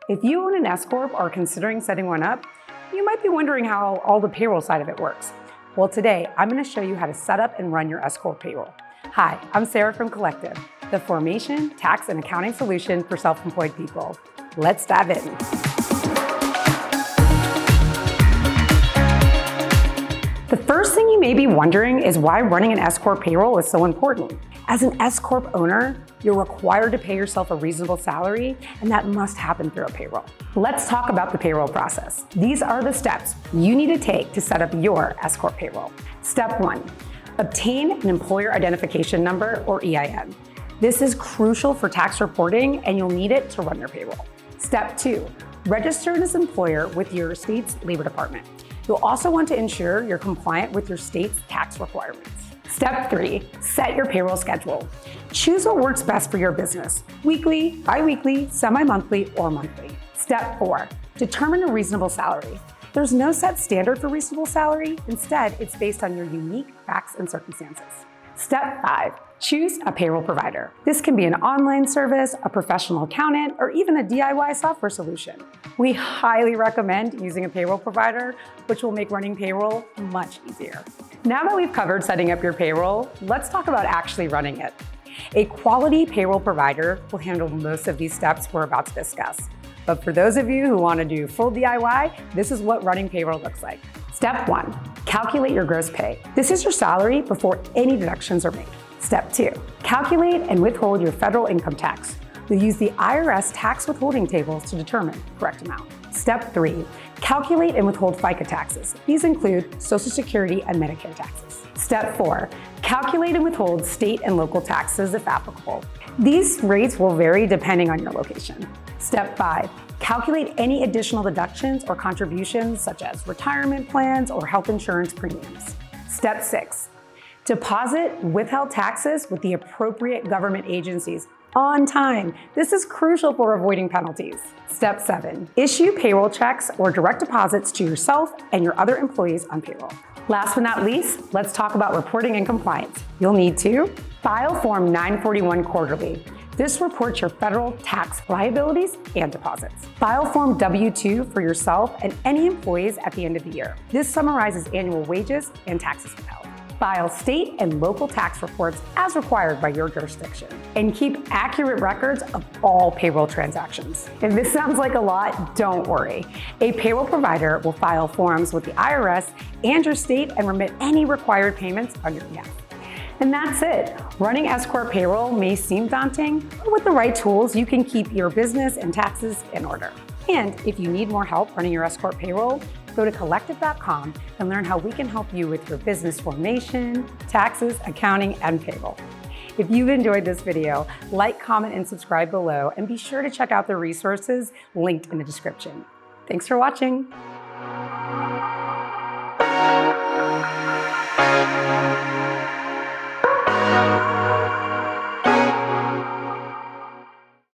If you own an S Corp or are considering setting one up, you might be wondering how all the payroll side of it works. Well, today I'm going to show you how to set up and run your S Corp payroll. Hi, I'm Sarah from Collective, the formation, tax, and accounting solution for self-employed people. Let's dive in. The first thing you may be wondering is why running an S Corp payroll is so important. As an S Corp owner, you're required to pay yourself a reasonable salary, and that must happen through a payroll. Let's talk about the payroll process. These are the steps you need to take to set up your S Corp payroll. Step 1, obtain an employer identification number or EIN. This is crucial for tax reporting, and you'll need it to run your payroll. Step 2, register as an employer with your state's labor department. You'll also want to ensure you're compliant with your state's tax requirements. Step 3, set your payroll schedule. Choose what works best for your business, weekly, bi-weekly, semi-monthly, or monthly. Step 4, determine a reasonable salary. There's no set standard for reasonable salary. Instead, it's based on your unique facts and circumstances. Step 5, choose a payroll provider. This can be an online service, a professional accountant, or even a DIY software solution. We highly recommend using a payroll provider, which will make running payroll much easier. Now that we've covered setting up your payroll, let's talk about actually running it. A quality payroll provider will handle most of these steps we're about to discuss. But for those of you who want to do full DIY, this is what running payroll looks like. Step 1, calculate your gross pay. This is your salary before any deductions are made. Step 2, calculate and withhold your federal income tax. You'll use the IRS tax withholding tables to determine the correct amount. Step 3, calculate and withhold FICA taxes. These include Social Security and Medicare taxes. Step 4, calculate and withhold state and local taxes if applicable. These rates will vary depending on your location. Step 5, calculate any additional deductions or contributions such as retirement plans or health insurance premiums. Step 6, deposit withheld taxes with the appropriate government agencies on time. This is crucial for avoiding penalties. Step 7, issue payroll checks or direct deposits to yourself and your other employees on payroll. Last but not least, let's talk about reporting and compliance. You'll need to file Form 941 quarterly. This reports your federal tax liabilities and deposits. File Form W-2 for yourself and any employees at the end of the year. This summarizes annual wages and taxes withheld. File state and local tax reports as required by your jurisdiction. And keep accurate records of all payroll transactions. If this sounds like a lot, don't worry. A payroll provider will file forms with the IRS and your state and remit any required payments on your behalf. And that's it. Running S Corp payroll may seem daunting, but with the right tools, you can keep your business and taxes in order. And if you need more help running your S Corp payroll, go to collective.com and learn how we can help you with your business formation, taxes, accounting, and payroll. If you've enjoyed this video, like, comment, and subscribe below, and be sure to check out the resources linked in the description. Thanks for watching.